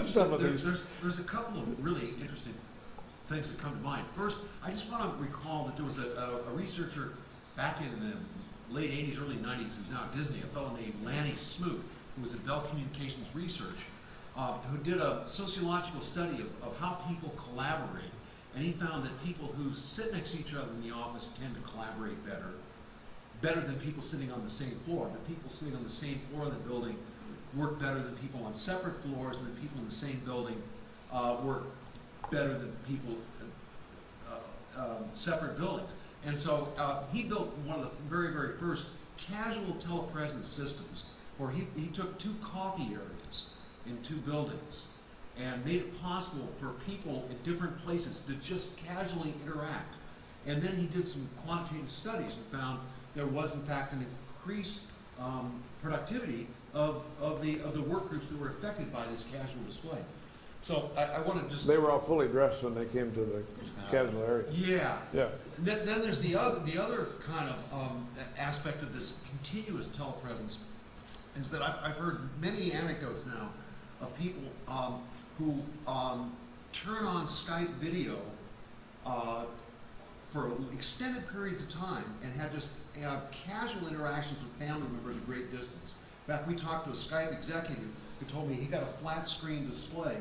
some of There's, these. there's a couple of really interesting things that come to mind. First, I just want to recall that there was a researcher back in the late 80s, early 90s, who's now at Disney, a fellow named Lanny Smoot, who was at Bell Communications Research, who did a sociological study of how people collaborate. And he found that people who sit next to each other in the office tend to collaborate better than people sitting on the same floor. The people sitting on the same floor of the building work better than people on separate floors, and the people in the same building work better than people separate buildings. And so he built one of the very, very first casual telepresence systems where he took two coffee areas in two buildings and made it possible for people in different places to just casually interact. And then he did some quantitative studies and found there was in fact an increased productivity of the work groups that were affected by this casual display. So I want to just... They were all fully dressed when they came to the casual area. Yeah. Yeah. Then there's the other kind of aspect of this continuous telepresence is that I've heard many anecdotes now of people who turn on Skype video for extended periods of time and have casual interactions with family members at great distance. In fact, we talked to a Skype executive who told me he got a flat screen display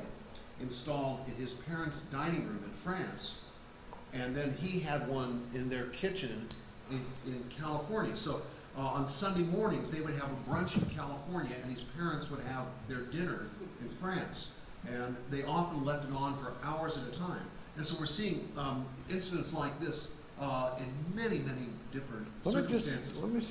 installed in his parents' dining room in France, and then he had one in their kitchen in California. So on Sunday mornings they would have a brunch in California and his parents would have their dinner in France, and they often left it on for hours at a time. And so we're seeing incidents like this in many, many different circumstances. Let me